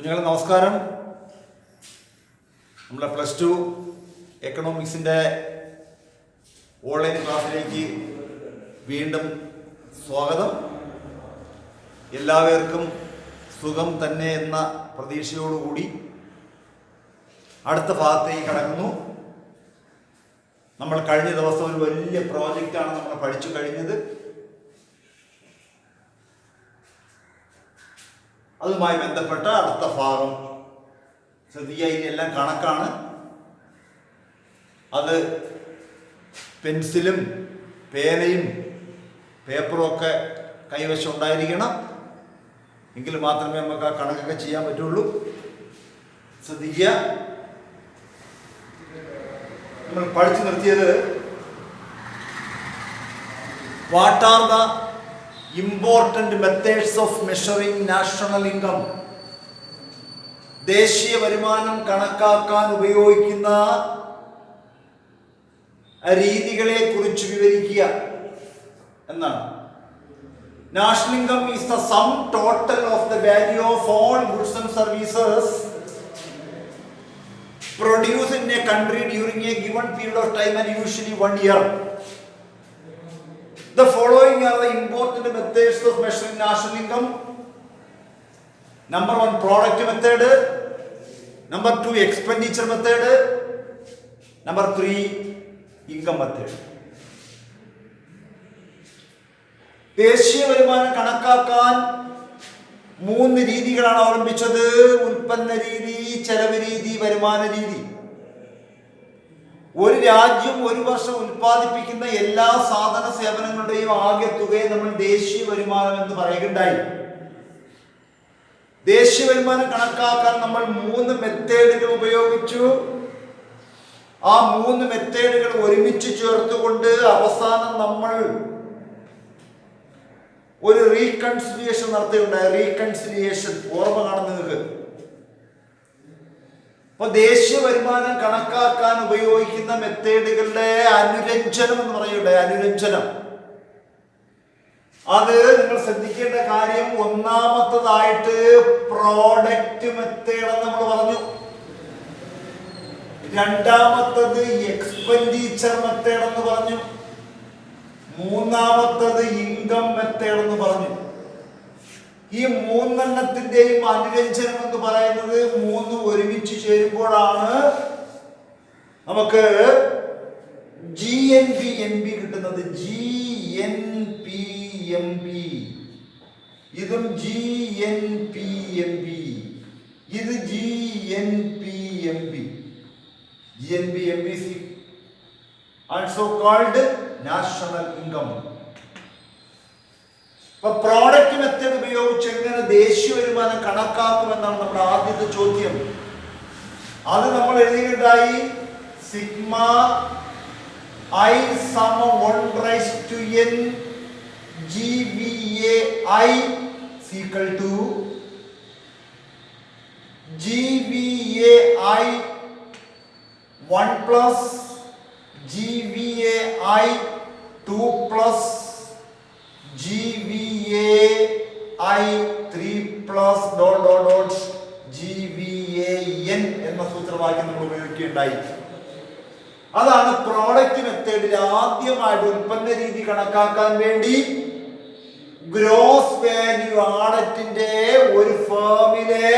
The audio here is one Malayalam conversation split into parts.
കുഞ്ഞുങ്ങളെ നമസ്കാരം. നമ്മളെ +2 എക്കണോമിക്സിൻ്റെ ഓൺലൈൻ ക്ലാസ്സിലേക്ക് വീണ്ടും സ്വാഗതം. എല്ലാവർക്കും സുഖം തന്നെ എന്ന പ്രതീക്ഷയോടുകൂടി അടുത്ത ഭാഗത്തേക്ക് കടക്കുന്നു. നമ്മൾ കഴിഞ്ഞ ദിവസം ഒരു വലിയ പ്രോജക്റ്റാണ് നമ്മൾ പഠിച്ചു കഴിഞ്ഞത്. അതുമായി ബന്ധപ്പെട്ട അടുത്ത ഭാഗം ശ്രദ്ധിക്കുക. ഇതിനെല്ലാം കണക്കാണ്. അത് പെൻസിലും പേനയും പേപ്പറും ഒക്കെ കൈവശം ഉണ്ടായിരിക്കണം. എങ്കിൽ മാത്രമേ നമുക്ക് ആ കണക്കൊക്കെ ചെയ്യാൻ പറ്റുള്ളൂ. ശ്രദ്ധിക്കുക. നമ്മൾ പഠിച്ചു നിർത്തിയത് what are the important methods of measuring national income. ദേശീയ വരുമാനം കണക്കാക്കാൻ ഉപയോഗിക്കുന്ന രീതികളെ കുറിച്ച് വിവരിക്കുക എന്നാണ്. National income is the sum total of the value of all goods and services produced in a country during a given period of time and usually 1 year. The following are the important methods of measuring national income. Number 1, product method. Number 2, expenditure method. Number 3, income method. ദേശീയ വരുമാനം കണക്കാക്കാൻ 3 രീതികളാണ് അവലംബിച്ചത്. ഉൽപ്പന്ന രീതി, ചെലവ് രീതി, വരുമാന രീതി. ഒരു രാജ്യം ഒരു വർഷം ഉൽപ്പാദിപ്പിക്കുന്ന എല്ലാ സാധന സേവനങ്ങളുടെയും ആകെ തുകയെ നമ്മൾ ദേശീയ വരുമാനം എന്ന് പറയുകയുണ്ടായി. ദേശീയ വരുമാനം കണക്കാക്കാൻ നമ്മൾ 3 മെത്തേഡുകൾ ഉപയോഗിച്ചു. ആ 3 മെത്തേഡുകൾ ഒരുമിച്ച് ചേർത്തുകൊണ്ട് അവസാനം നമ്മൾ ഒരു റീകൺസിലിയേഷൻ നടത്തുകയുണ്ടായി. റീകൺസിലിയേഷൻ ഓർമ്മ കാണുന്ന നിങ്ങൾക്ക്. അപ്പൊ ദേശീയ വരുമാനം കണക്കാക്കാൻ ഉപയോഗിക്കുന്ന മെത്തേഡുകളുടെ അനുരഞ്ജനം എന്ന് പറയുന്നുണ്ട്. അനുരഞ്ജനം അത് നിങ്ങൾ ശ്രദ്ധിക്കേണ്ട കാര്യം, ഒന്നാമത്തതായിട്ട് പ്രോഡക്റ്റ് മെത്തേഡ് എന്ന് നമ്മൾ പറഞ്ഞു. രണ്ടാമത്തത് എക്സ്പെൻഡിച്ചർ മെത്തേഡ് എന്ന് പറഞ്ഞു. മൂന്നാമത്തത് ഇൻകം മെത്തേഡ് എന്ന് പറഞ്ഞു. ഈ 3 അനുരഞ്ജനം എന്ന് പറയുന്നത് 3 ഒരുമിച്ച് ചേരുമ്പോഴാണ് നമുക്ക് GNP കിട്ടുന്നത്. GNP ഇതും GNP, ഇത് GNP is also called national income. Product method ഉപയോഗിച്ച് എങ്ങനെ ദേശീയ വരുമാനം കണക്കാക്കുമെന്നാണ് നമ്മുടെ ആദ്യത്തെ ചോദ്യം. അത് നമ്മൾ എഴുതിയിട്ടുണ്ടായി. Sigma I = 1/n GVAI = GVAI 1 plus GVAI 2 plus GVAI 3 plus ... GVAN എന്ന സൂത്രവാക്യം നമ്മൾ ഉപയോഗിക്കുകയുണ്ടായി. അതാണ് പ്രോഡക്റ്റ് മെത്തേഡിൽ ആദ്യമായിട്ട് ഉൽപ്പന്ന രീതി കണക്കാക്കാൻ വേണ്ടി ഗ്രോസ് വാല്യൂ ആഡറ്റിന്റെ ഒരു ഫേമിലെ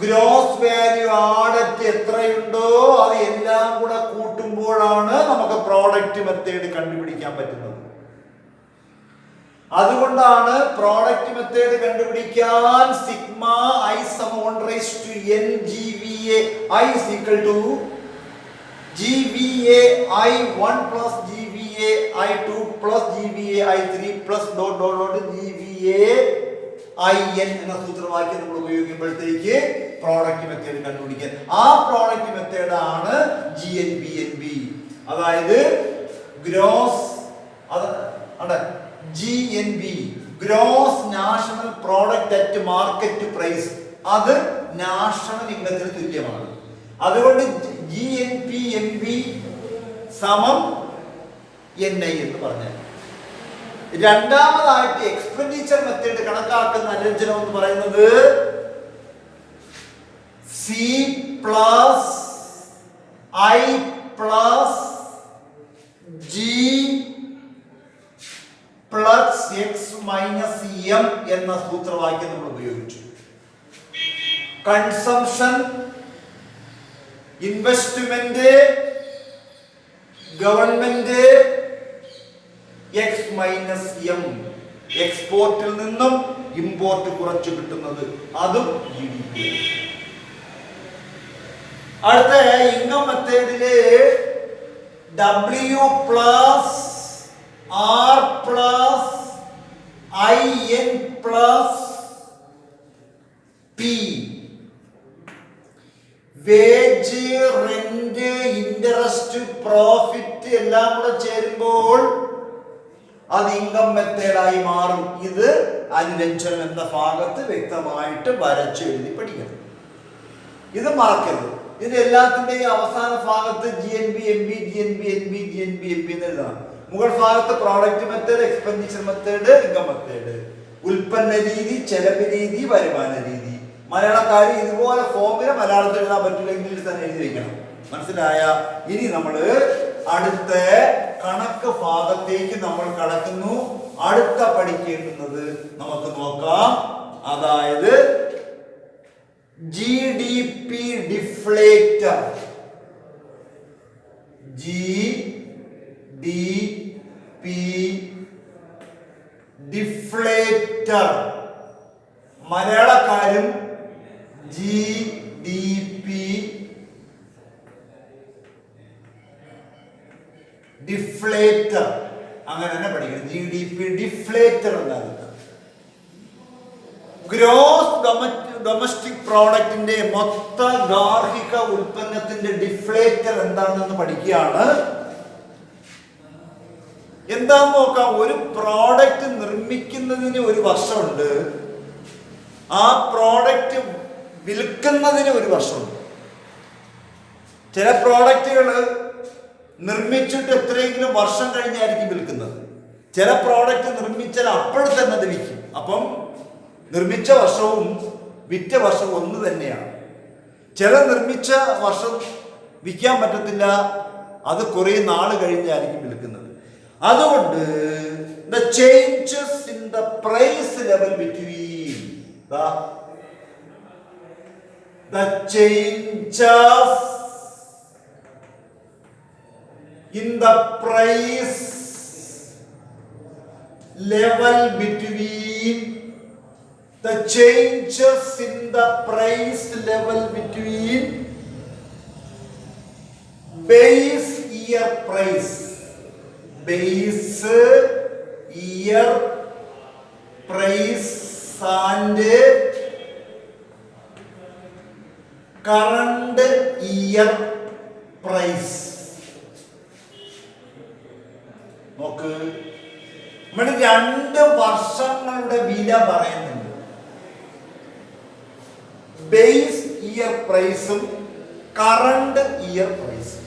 ഗ്രോസ് വാല്യൂ ആഡറ്റ് എത്രയുണ്ടോ അത് എല്ലാം കൂടെ കൂട്ടുമ്പോഴാണ് നമുക്ക് പ്രോഡക്റ്റ് മെത്തേഡ് കണ്ടുപിടിക്കാൻ പറ്റുന്നത്. അതുകൊണ്ടാണ് പ്രോഡക്റ്റ് മെത്തേഡ് കണ്ടുപിടിക്കാൻ sigma I = 1/n GVAI = GVAI 1 plus GVAI 2 plus GVAI 3 plus ... GVAIN എന്ന സൂത്രവാക്യം നമ്മൾ ഉപയോഗിക്കുമ്പോഴത്തേക്ക് പ്രോഡക്റ്റ് മെത്തേഡ് കണ്ടുപിടിക്കാൻ. ആ പ്രോഡക്റ്റ് മെത്തേഡാണ് GNP. അതായത് gross GNP gross national product at market price. അത് നാഷണൽ ഇൻകത്തിന് തുല്യമാണ്. അതുകൊണ്ട് GNP NI എന്ന് പറഞ്ഞാൽ. രണ്ടാമതായിട്ട് എക്സ്പെൻഡിച്ചർ മെത്തേഡ് കണക്കാക്കുന്ന അനുരഞ്ജനം എന്ന് പറയുന്നത് C plus I plus G plus X minus M എന്ന സൂത്രവാക്യം നമ്മൾ ഉപയോഗിച്ചു. Consumption, investment, government, X minus M. എക്സ്പോർട്ടിൽ നിന്നും ഇമ്പോർട്ട് കുറച്ച് കിട്ടുന്നത്, അതും GDP. അടുത്ത ഇൻകം മെത്തേഡില് W plus R plus IN plus P, wage, rent, interest, profit എല്ലാം കൂടെ ചേരുമ്പോൾ അത് ഇൻകം മെത്തേഡായി മാറും. ഇത് അനുരഞ്ജനം എന്ന ഭാഗത്ത് വ്യക്തമായിട്ട് വരച്ച് എഴുതി പഠിക്കണം. ഇത് മറക്കരുത്. ഇതിന്റെ എല്ലാത്തിന്റെയും അവസാന ഭാഗത്ത് GNB, MB, GNB, NB, GNB, MB എന്ന് എഴുതണം. മുകൾ ഭാഗത്ത് product method, expenditure method, income method, ഉൽപ്പന്ന രീതി, ചെലവ് രീതി, വരുമാന രീതി. മലയാളക്കാരി ഇതുപോലെ ഫോമില് മലയാളത്തിൽ എഴുതാൻ പറ്റില്ല, ഇംഗ്ലീഷിൽ തന്നെ എഴുതി വെക്കണം. മനസ്സിലായ? ഇനി നമ്മള് അടുത്ത കണക്ക് ഭാഗത്തേക്ക് നമ്മൾ കടക്കുന്നു. അടുത്ത പഠിക്കേണ്ടുന്നത് നമുക്ക് നോക്കാം. അതായത് GDP ഡിഫ്ലേറ്റർ. GDP deflator. മലയാളക്കാരും GDP ഡിഫ്ലേറ്റർ അങ്ങനെ തന്നെ പഠിക്കണം. GDP ഡിഫ്ലേറ്റർ എന്നാണ്. ഗ്രോസ് ഡൊമസ്റ്റിക് പ്രോഡക്റ്റിന്റെ മൊത്ത ഗാർഹിക ഉൽപ്പന്നത്തിന്റെ ഡിഫ്ലേറ്റർ എന്താണെന്ന് പഠിക്കുകയാണ്. എന്താന്ന് നോക്കാം. ഒരു പ്രോഡക്റ്റ് നിർമ്മിക്കുന്നതിന് ഒരു വർഷമുണ്ട്, ആ പ്രോഡക്റ്റ് വിൽക്കുന്നതിന് ഒരു വർഷമുണ്ട്. ചില പ്രോഡക്റ്റുകൾ നിർമ്മിച്ചിട്ട് എത്രയെങ്കിലും വർഷം കഴിഞ്ഞായിരിക്കും വിൽക്കുന്നത്. ചില പ്രോഡക്റ്റ് നിർമ്മിച്ചാൽ അപ്പോഴത്തെ തന്നെ അത് വിൽക്കും. അപ്പം നിർമ്മിച്ച വർഷവും വിറ്റ വർഷവും ഒന്ന് തന്നെയാണ്. ചില നിർമ്മിച്ച വർഷം വിൽക്കാൻ പറ്റത്തില്ല, അത് കുറെ നാൾ കഴിഞ്ഞായിരിക്കും വിൽക്കുന്നത്. അതുകൊണ്ട് the changes in the price level between the changes in the price level between the changes in the price level between base year price and current year price. നോക്ക്, നമ്മൾ 2 വർഷങ്ങളുടെ വില പറയുന്നുണ്ട്. ബേസ് ഇയർ പ്രൈസും കറണ്ട് ഇയർ പ്രൈസും.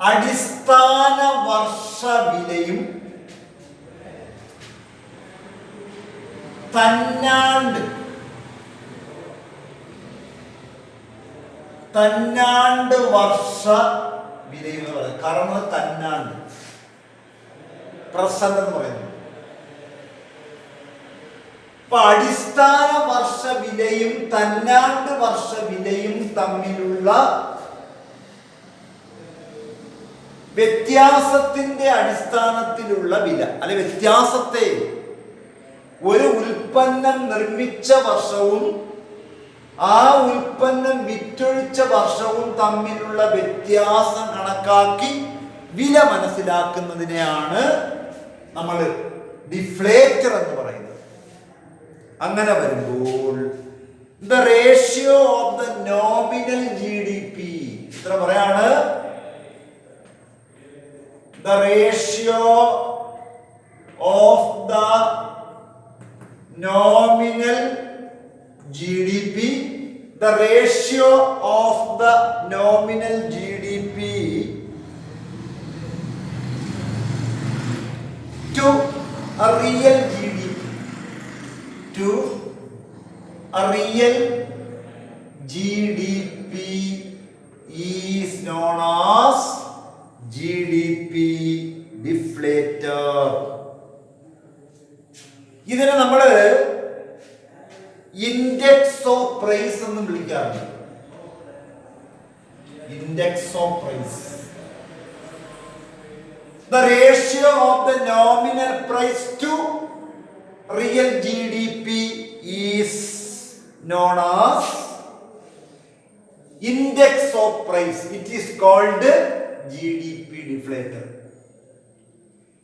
അടിസ്ഥാന വർഷ വിലയും തന്നാണ്ട് വർഷ വിലയും എന്ന് പറയുന്നത്. കാരണം തന്നാണ്ട് പ്രസന്റ് എന്ന് പറയുന്നത്. അപ്പൊ അടിസ്ഥാന വർഷ വിലയും തന്നാണ്ട് വർഷ വിലയും തമ്മിലുള്ള വ്യത്യാസത്തിന്റെ അടിസ്ഥാനത്തിലുള്ള വില, അല്ലെ വ്യത്യാസത്തെ ഒരു ഉൽപ്പന്നം നിർമ്മിച്ച വർഷവും ആ ഉൽപ്പന്നം വിറ്റൊഴിച്ച വർഷവും തമ്മിലുള്ള വ്യത്യാസം കണക്കാക്കി വില മനസ്സിലാക്കുന്നതിനെയാണ് നമ്മൾ ഡിഫ്ലേറ്റർ എന്ന് പറയുന്നത്. അങ്ങനെ വരുമ്പോൾ the ratio of the nominal GDP എത്ര പറയാണ്? The ratio of the nominal GDP, the ratio of the nominal GDP to a real GDP, to real GDP is known as GDP deflator. ഇതിനെ നമ്മൾ ഇൻഡെക്സ് ഓഫ് പ്രൈസ് എന്ന് വിളിക്കാറുണ്ട്. Index of price. The ratio of the nominal price to real GDP is known as index of price. It is called GDP deflator.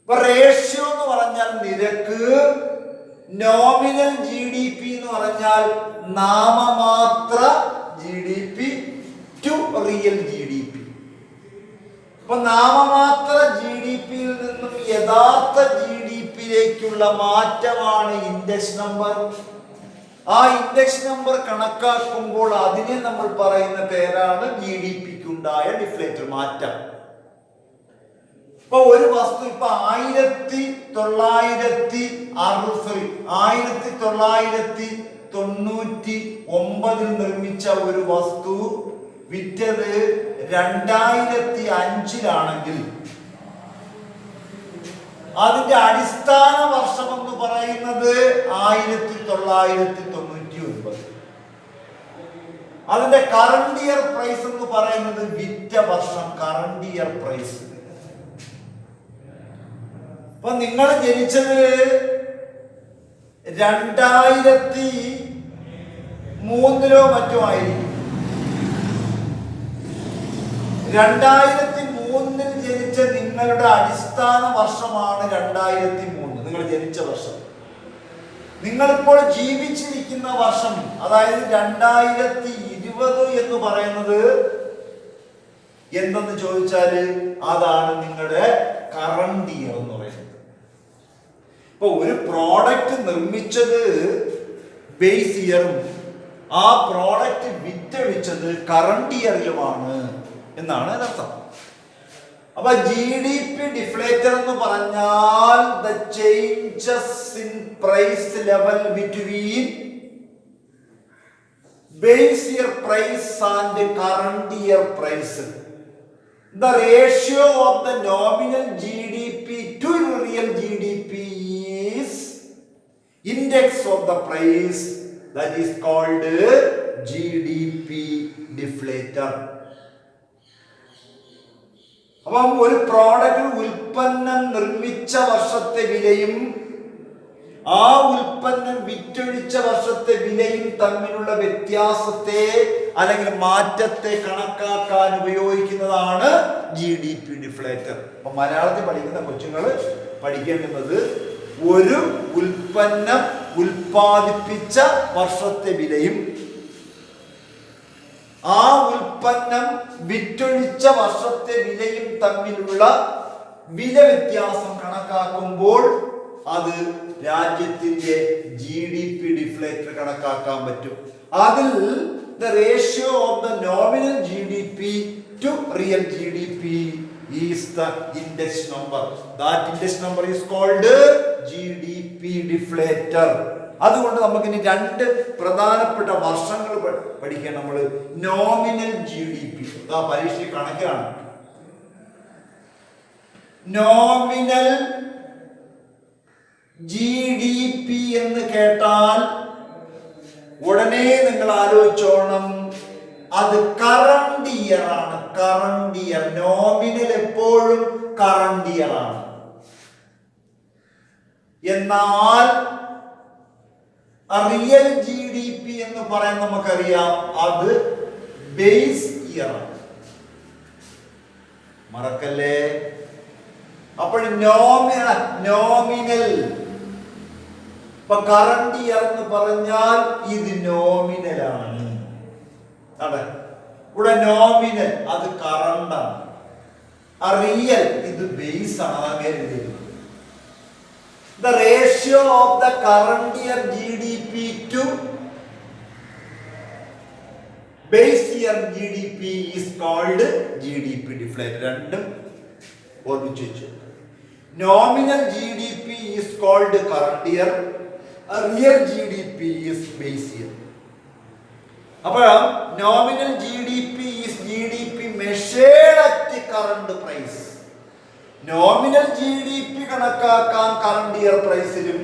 ഇപ്പൊ റേഷ്യോ എന്ന് പറഞ്ഞാൽ നിരക്ക്, നോമിനൽ GDP എന്ന് പറഞ്ഞാൽ നാമമാത്ര GDP to real GDP. അപ്പൊ നാമമാത്ര GDP-യിൽ നിന്നും യഥാർത്ഥ GDP-യിലേക്കുള്ള മാറ്റമാണ് ഇൻഡെക്സ് നമ്പർ. ആ ഇൻഡെക്സ് നമ്പർ കണക്കാക്കുമ്പോൾ അതിനെ നമ്മൾ പറയുന്ന പേരാണ് GDP-ക്ക് ഉണ്ടായ ഡിഫ്ലേറ്റർ മാറ്റം. ഇപ്പൊ ഒരു വസ്തു ഇപ്പൊ 1999 നിർമ്മിച്ച ഒരു വസ്തു വിറ്റത് 2005-ലാണെങ്കിൽ അതിന്റെ അടിസ്ഥാന വർഷം എന്ന് പറയുന്നത് 1999. അതിന്റെ കറണ്ട് ഇയർ പ്രൈസ് എന്ന് പറയുന്നത് വിറ്റ വർഷം, കറണ്ട് ഇയർ പ്രൈസ്. അപ്പൊ നിങ്ങൾ ജനിച്ചത് 2003-ലോ മറ്റോ ആയിരിക്കും. 2003-ൽ ജനിച്ച നിങ്ങളുടെ അടിസ്ഥാന വർഷമാണ് 2003, നിങ്ങൾ ജനിച്ച വർഷം. നിങ്ങളിപ്പോൾ ജീവിച്ചിരിക്കുന്ന വർഷം, അതായത് 2020 എന്ന് പറയുന്നത് എന്തെന്ന് ചോദിച്ചാല് അതാണ് നിങ്ങളുടെ കറണ്ട് ഇയർ എന്ന് പറയുന്നത്. ഇപ്പൊ ഒരു പ്രോഡക്റ്റ് നിർമ്മിച്ചത് ബേസ് ഇയറും ആ പ്രോഡക്റ്റ് വിറ്റഴിച്ചത് കറണ്ട് ഇയറിലുമാണ് എന്നാണ് അതിനർത്ഥം. അപ്പൊ GDP ഡിഫ്ലേറ്റർ എന്ന് പറഞ്ഞാൽ the changes in price level between base year price and current year price. The ratio of the nominal GDP to real GDP is index of the price, that is called GDP deflator. അപ്പം ഒരു പ്രോഡക്റ്റ് ഉൽപ്പന്നം നിർമ്മിച്ച വർഷത്തെ വിലയും ആ ഉൽപ്പന്നം വിറ്റഴിച്ച വർഷത്തെ വിലയും തമ്മിലുള്ള വ്യത്യാസത്തെ അല്ലെങ്കിൽ മാറ്റത്തെ കണക്കാക്കാൻ ഉപയോഗിക്കുന്നതാണ് GDP ഡിഫ്ലേറ്റർ. അപ്പൊ മലയാളത്തിൽ പഠിക്കുന്ന കൊച്ചുങ്ങൾ പഠിക്കേണ്ടുന്നത് ഒരു ഉൽപ്പന്നം ഉൽപ്പാദിപ്പിച്ച വർഷത്തെ വിലയും ആ ഉൽപ്പന്നം വിറ്റൊഴിച്ച വർഷത്തെ വിലയും തമ്മിലുള്ള വില വ്യത്യാസം കണക്കാക്കുമ്പോൾ അത് രാജ്യത്തിന്റെ GDP ഡിഫ്ലേറ്റർ കണക്കാക്കാൻ പറ്റും. അതിൽ the ratio of the nominal GDP to real GDP is the index number. That index number is called GDP deflator. അതുകൊണ്ട് നമുക്ക് ഇനി രണ്ട് പ്രധാനപ്പെട്ട വർഷങ്ങൾ പഠിക്കാൻ. നമ്മൾ നോമിനൽ GDP, പരീക്ഷ കണക്കാണ്. നോമിനൽ GDP എന്ന് കേട്ടാൽ ഉടനെ നിങ്ങൾ ആലോചിച്ചോണം, അത് കറണ്ട് ഇയർ ആണ്. Current year. നോമിനൽ എപ്പോഴും കറണ്ട് ഇയർ ആണ്. എന്നാൽ റിയൽ GDP എന്ന് പറയാൻ നമുക്കറിയാം അത് ബേസ് ഇയർ ആണ്. മറക്കല്ലേ. അപ്പോൾ നോമിനൽ. ഇപ്പൊ കറണ്ട് ഇയർ എന്ന് പറഞ്ഞാൽ ഇത് നോമിനൽ ആണ്. അതെ, ഇവിടെ നോമിനൽ അത് കറണ്ട് ആണ്. റിയൽ ഇത് ബേസ് ആണ്. അങ്ങനെ the ratio of the current year GDP to base year GDP is called GDP deflator. രണ്ടും ഓർമ്മിച്ചു വെച്ചു. Nominal GDP is called current year, real GDP is base year. അപ്പോൾ nominal GDP is GDP measured at current price. Nominal GDP കണക്കാക്കാൻ കറണ്ട് ഇയർ പ്രൈസിലും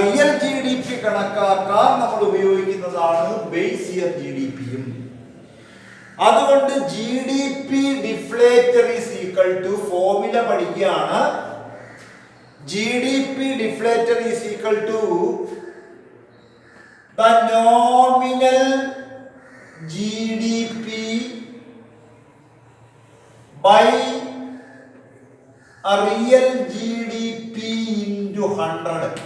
റിയൽ GDP കണക്കാക്കാൻ നമ്മൾ ഉപയോഗിക്കുന്നതാണ് ബേസ് ഇയർ GDPയും. അതുകൊണ്ട് GDP deflator is equal to formula പഠിക്കുകയാണ്. GDP deflator is equal to the nominal GDP by a real GDP into 100.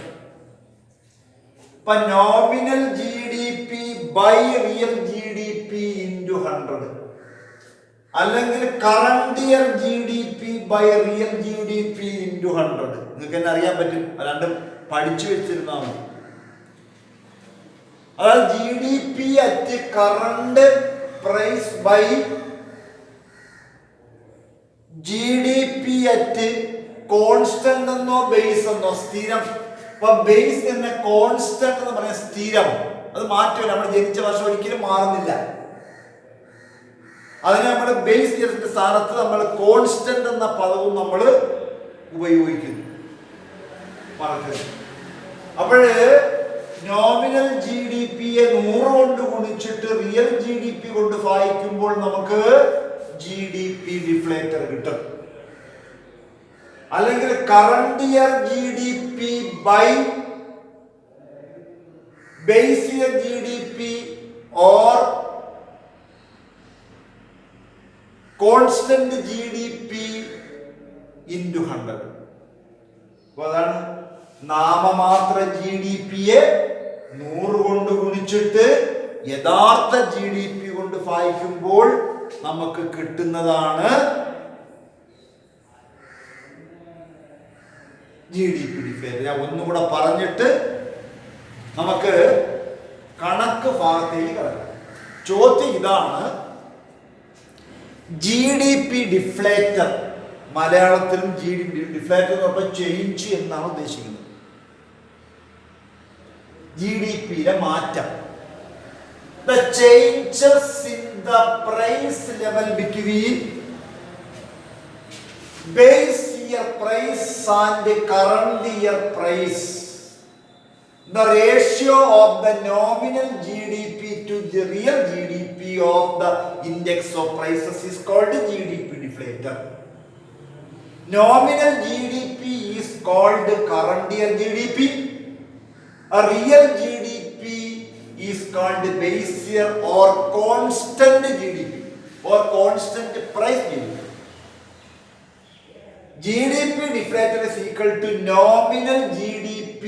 But nominal GDP by real GDP into 100. അല്ലെങ്കിൽ current year GDP by real GDP into 100. നിങ്ങൾക്ക് തന്നെ അറിയാൻ പറ്റും, രണ്ടും പഠിച്ചു വെച്ചിരുന്നാൽ മതി. അതായത് GDP at current price by GDP at constant എന്നോ ബേസ് എന്നോ സ്ഥിരം. അപ്പൊ ബേസ് തന്നെ കോൺസ്റ്റന്റ് എന്ന് പറയുന്ന സ്ഥിരം, അത് മാറ്റില്ല. നമ്മൾ ജനിച്ച വർഷം ഒരിക്കലും മാറുന്നില്ല. അതിന് നമ്മൾ ബേസ് ഇയറിന്റെ സ്ഥാനത്ത് നമ്മൾ കോൺസ്റ്റന്റ് എന്ന പദവും നമ്മൾ ഉപയോഗിക്കുന്നു. അപ്പോഴ് നോമിനൽ GDPയെ 100 കൊണ്ട് ഗുണിച്ചിട്ട് റിയൽ GDP കൊണ്ട് ഭാഗിക്കുമ്പോൾ നമുക്ക് GDP ഡിഫ്ലേറ്റർ കിട്ടും. അല്ലെങ്കിൽ current year GDP by base year GDP or constant GDP into 100. അപ്പോൾ അതാണ് നാമമാത്ര GDPയെ 100 കൊണ്ട് ഗുണിച്ചിട്ട് യഥാർത്ഥ GDP കൊണ്ട് ഭാഗിക്കുമ്പോൾ നമുക്ക് കിട്ടുന്നതാണ് GDP ഡിഫ്ലേറ്റർ. ഞാൻ ഒന്നുകൂടെ പറഞ്ഞിട്ട് നമുക്ക് കണക്ക് ഭാഗത്തേക്ക് കടക്കാം. ചോദ്യം ഇതാണ്, GDP ഡിഫ്ലേറ്റർ. മലയാളത്തിലും GDP ഡിഫ്ലേറ്റർ എന്ന് പറഞ്ഞാൽ ചേഞ്ച് എന്നാണ് ഉദ്ദേശിക്കുന്നത്. GDPയിലെ മാറ്റം. The changes in the price level between base year price and current year price. The ratio of the nominal GDP to the real GDP of the index of prices is called GDP deflator. Nominal GDP is called current year GDP. A real GDP is called base year or constant GDP or constant price GDP. GDP deflator is equal to nominal GDP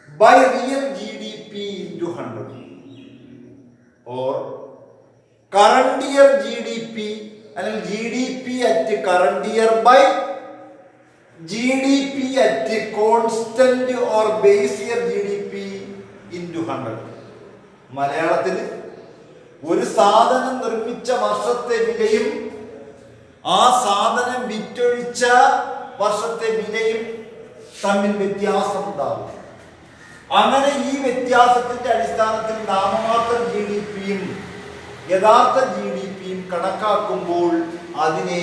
by real GDP into 100 or current year GDP and GDP at current year by GDP at constant or base year GDP into 100. മലയാളത്തിൽ ഒരു സാധനം നിർമ്മിച്ച വർഷത്തെ വിലയും ആ സാധനം വിറ്റൊഴിച്ച വർഷത്തെ വിലയും തമ്മിൽ വ്യത്യാസം ഉണ്ടാകും. അങ്ങനെ ഈ വ്യത്യാസത്തിന്റെ അടിസ്ഥാനത്തിൽ നാമമാത്ര GDPയും യഥാർത്ഥ GDPയും കണക്കാക്കുമ്പോൾ അതിനെ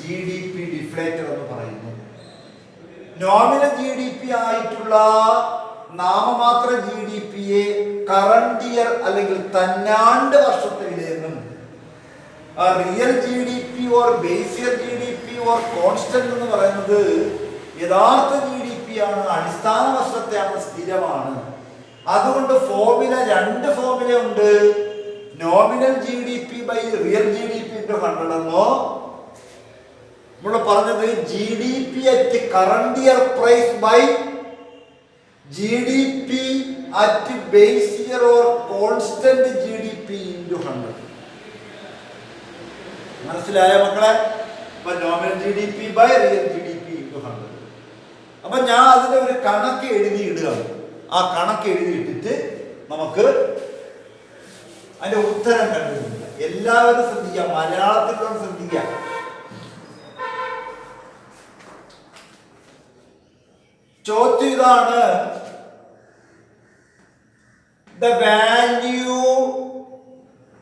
GDP ഡിഫ്ലേറ്റർ എന്ന് പറയുന്നു. നോമിനൽ GDP ആയിട്ടുള്ള നാമമാത്ര GDPയെ കറണ്ട് ഇയർ അല്ലെങ്കിൽ തന്നാണ്ട് വർഷത്തെ വിലയെന്നും real GDP or base year GDP or constant എന്ന് പറയുന്നത് യഥാർത്ഥ GDP ആണ്, അടിസ്ഥാന വർഷത്തെയാണ്, സ്ഥിരമാണ്. അതുകൊണ്ട് ഫോർമുല, രണ്ട് ഫോർമുല ഉണ്ട്. Nominal GDP by real GDP into 100 എന്നോ നമ്മൾ പറഞ്ഞത് GDP at current year price by GDP at base year or constant GDP into 100. മനസ്സിലായ മക്കളെ? Nominal GDP by real GDP into 100. അപ്പൊ ഞാൻ അതിന്റെ ഒരു കണക്ക് എഴുതി ഇടുകയാണ്. ആ കണക്ക് എഴുതിയിട്ടിട്ട് നമുക്ക് അതിന്റെ ഉത്തരം കണ്ടുപിടിക്കുക. എല്ലാവരും ശ്രദ്ധിക്കുക, മലയാളത്തിലുള്ള ശ്രദ്ധിക്കുക. ചോദ്യം ഇതാണ്, the value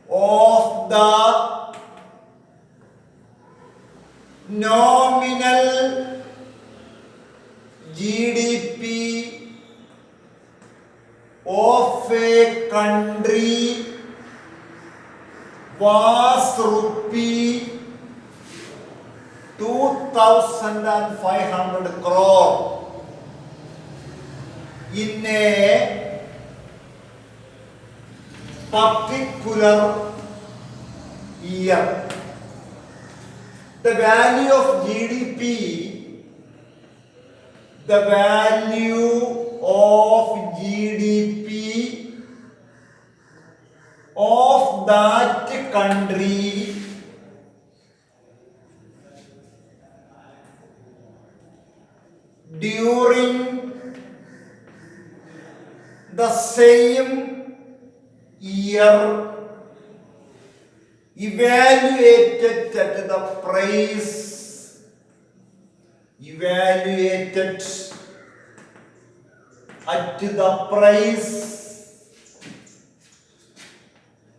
of the nominal GDP of a country was rupee 2,500 crore in a particular year. The value of GDP, the value of GDP of that country during the same year evaluated at the price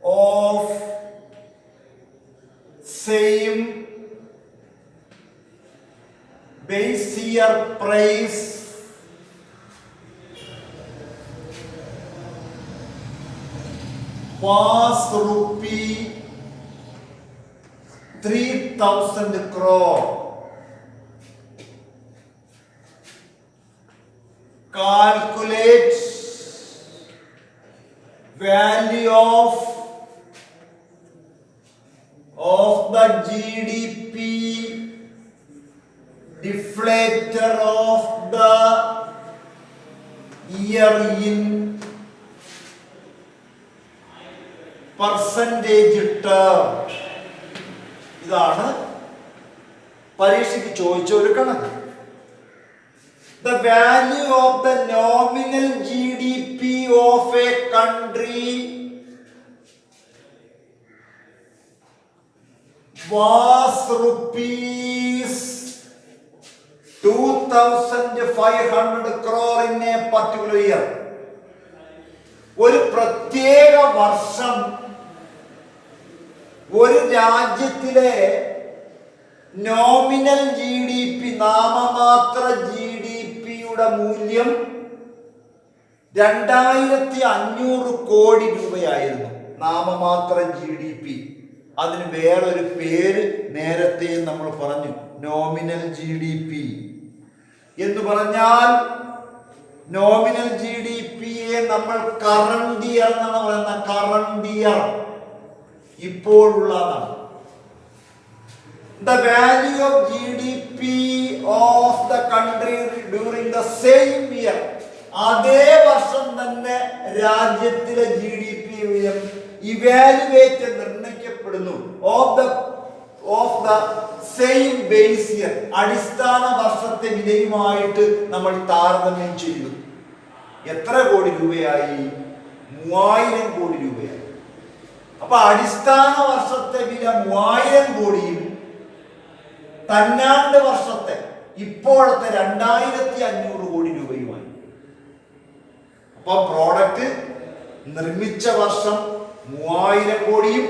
of same base year price was rupee 3,000 crore. Calculate value of the GDP deflator of the year in percentage term. ഇതാണ് പരീക്ഷയ്ക്ക് ചോദിച്ച ഒരു കണക്ക്. The value of the nominal GDP of a country was rupees 2,500 crore in a particular year. ഒരു പ്രത്യേക വർഷം ഒരു രാജ്യത്തിലെ നോമിനൽ GDP നാമമാത്ര GDPയുടെ മൂല്യം 2,500 കോടി രൂപയായിരുന്നു. നാമമാത്ര GDP. അതിന് വേറൊരു പേര് നേരത്തെ നമ്മൾ പറഞ്ഞു, നോമിനൽ GDP എന്ന് പറഞ്ഞാൽ നോമിനൽ GDPയെ നമ്മൾ കറണ്ട് ഇയർ എന്നാണ് പറയുന്നത്. കറണ്ട് ഇയർ ഇപ്പോഴുള്ളതാണ്. The value of GDP of the country during the same year, അതേ വർഷം തന്നെ രാജ്യത്തിലെ GDP ഇവാലുവേറ്റ് നിർണ്ണയിക്കപ്പെടുന്നു. Of the same base year, അടിസ്ഥാന വർഷത്തെ വിലയുമായിട്ട് നമ്മൾ താരതമ്യം ചെയ്തു. എത്ര കോടി രൂപയായി? 3000 കോടി രൂപയായി. അപ്പൊ അടിസ്ഥാന വർഷത്തെ വില 3000 കോടിയും തന്നാണ്ട് വർഷത്തെ ഇപ്പോഴത്തെ 2,500 കോടി രൂപയുമായി. അപ്പൊ പ്രോഡക്റ്റ് നിർമ്മിച്ച വർഷം 3000 കോടിയും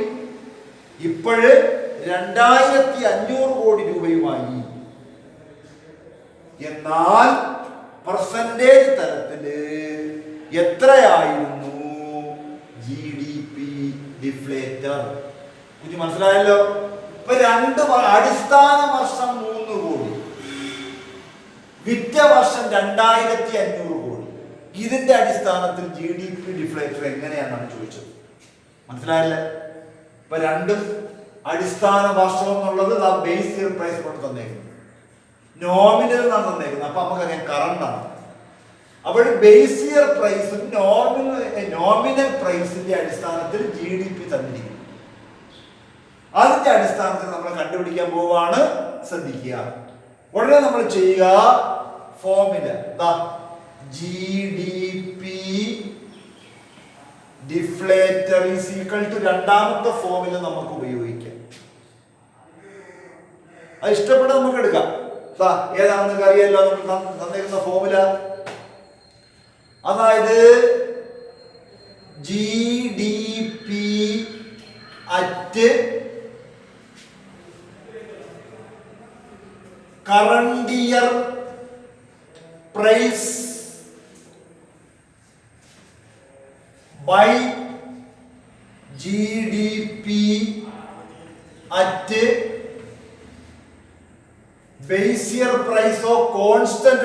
ഇപ്പോഴ് 2,500 കോടി രൂപയുമായി. എന്നാൽ പെർസെന്റേജ് തലത്തില് എത്രയായിരുന്നു GDP ഡിഫ്ലേറ്റർ? കുഞ്ഞു മനസ്സിലായല്ലോ. ഇപ്പൊ അടിസ്ഥാന വർഷം 3 കോടി, വിറ്റ വർഷം 2,500 കോടി. ഇതിന്റെ അടിസ്ഥാനത്തിൽ GDP ഡിഫ്ലേറ്റർ എങ്ങനെയാണെന്നാണ് ചോദിച്ചത്. മനസ്സിലായല്ലേ? ഇപ്പൊ രണ്ടും അടിസ്ഥാന വർഷം എന്നുള്ളത് ബേസ് ഇയർ പ്രൈസ് കൊണ്ട് തന്നേക്കുന്നത്, നോമിനൽ എന്നാണ് തന്നേക്കുന്നത്. അപ്പൊ നമുക്കറിയാം കറണ്ട് ആണ്. അപ്പോൾ ബേസ് ഇയർ പ്രൈസും നോമിനൽ പ്രൈസിന്റെ അടിസ്ഥാനത്തിൽ GDP തന്നിരിക്കുന്നു. അതിന്റെ അടിസ്ഥാനത്തിൽ നമ്മൾ കണ്ടുപിടിക്കാൻ പോവാണ്. ശ്രദ്ധിക്കുക. ഉടനെ നമ്മൾ ചെയ്യുക formula GDP deflator is equal to രണ്ടാമത്തെ ഫോർമുല നമുക്ക് ഉപയോഗിക്കാം. അത് ഇഷ്ടപ്പെട്ട നമുക്ക് എടുക്കാം. ഏതാണെന്ന് അറിയാലോ നമുക്ക് തന്നിരുന്ന ഫോർമുല. അതായത് GDP at current year price by GDP at base year price of constant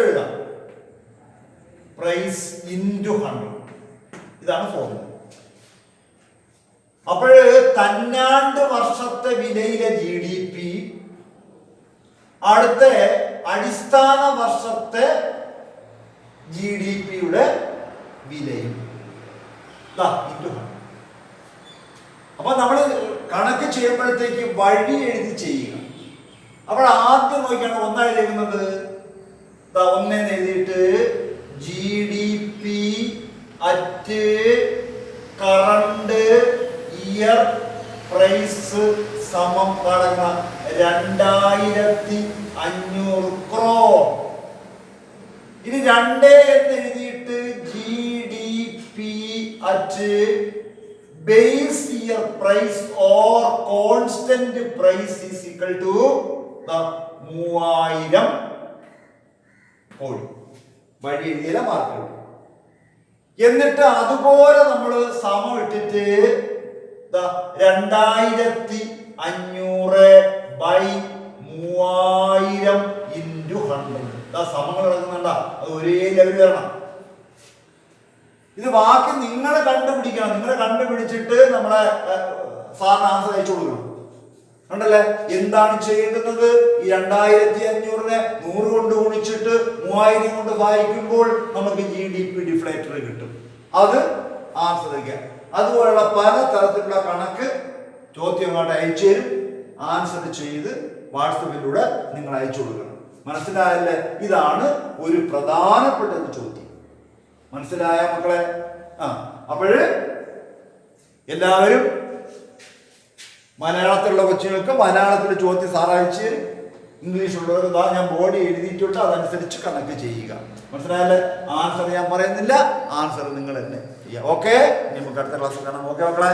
price into 100. ഇതാണ് ഫോർമുല. അപ്പോൾ തന്നാണ്ട് വർഷത്തെ വിലയിലെ GDP അടുത്ത അടിസ്ഥാന വർഷത്തെ GDP-യുടെ വിലയും into 100. അപ്പൊ നമ്മൾ കണക്ക് ചെയ്യുമ്പോഴത്തേക്ക് വഴി എഴുതി ചെയ്യുക. അപ്പോൾ ആദ്യം നോക്കിയാണ് ഒന്നായി എഴുതുന്നത്. ഒന്നേന്ന് എഴുതിയിട്ട് GDP at current year price സമം കടന്ന 2500 crore. ഇനി 2 എന്ന് എഴുതിയിട്ട് GDP at base year price or constant price is equal to 3000 കോടി. വഴി എഴുതിയ മാർക്ക്. എന്നിട്ട് അതുപോലെ നമ്മൾ സമം ഇട്ടിട്ട് 2500 by 3000 into 100. സമങ്ങൾ കിടക്കുന്നുണ്ട. അത് ഒരേ ലെവൽ വരണം. ഇത് ബാക്കി നിങ്ങൾ കണ്ടുപിടിക്കണം. നിങ്ങൾ കണ്ടുപിടിച്ചിട്ട് നമ്മളെ സാറിന് ആൻസർ അയച്ചു കൊടുക്കണം. ഉണ്ടല്ലേ? എന്താണ് ചെയ്യേണ്ടുന്നത്? ഈ 2500-നെ 100 കൊണ്ട് ഗുണിച്ചിട്ട് 3000 കൊണ്ട് വായിക്കുമ്പോൾ നമുക്ക് GDP ഡിഫ്ലേറ്റർ കിട്ടും. അത് ആൻസർ വയ്ക്കാം. അതുപോലുള്ള പല തരത്തിലുള്ള കണക്ക് ചോദ്യമായിട്ട് അയച്ചു തരും. ആൻസർ ചെയ്ത് വാട്സപ്പിലൂടെ നിങ്ങൾ അയച്ചു കൊടുക്കണം. മനസ്സിലായല്ലേ? ഇതാണ് ഒരു പ്രധാനപ്പെട്ട ഒരു ചോദ്യം. മനസ്സിലായ മക്കളെ? അപ്പോഴ് എല്ലാവരും മലയാളത്തിലുള്ള കൊച്ചുങ്ങൾക്ക് മലയാളത്തിലെ ചോദ്യം സാർ അയച്ചു തരും. ഇംഗ്ലീഷുള്ളവർക്ക് ഞാൻ ബോഡി എഴുതിയിട്ടുണ്ട്, അതനുസരിച്ച് കണക്ക് ചെയ്യുക. മനസ്സിലായല്ലേ? ആൻസർ ഞാൻ പറയുന്നില്ല, ആൻസർ നിങ്ങൾ തന്നെ ചെയ്യുക. ഓക്കെ, നമുക്ക് അടുത്ത ക്ലാസ്സിൽ കാണാം. ഓക്കെ മക്കളെ.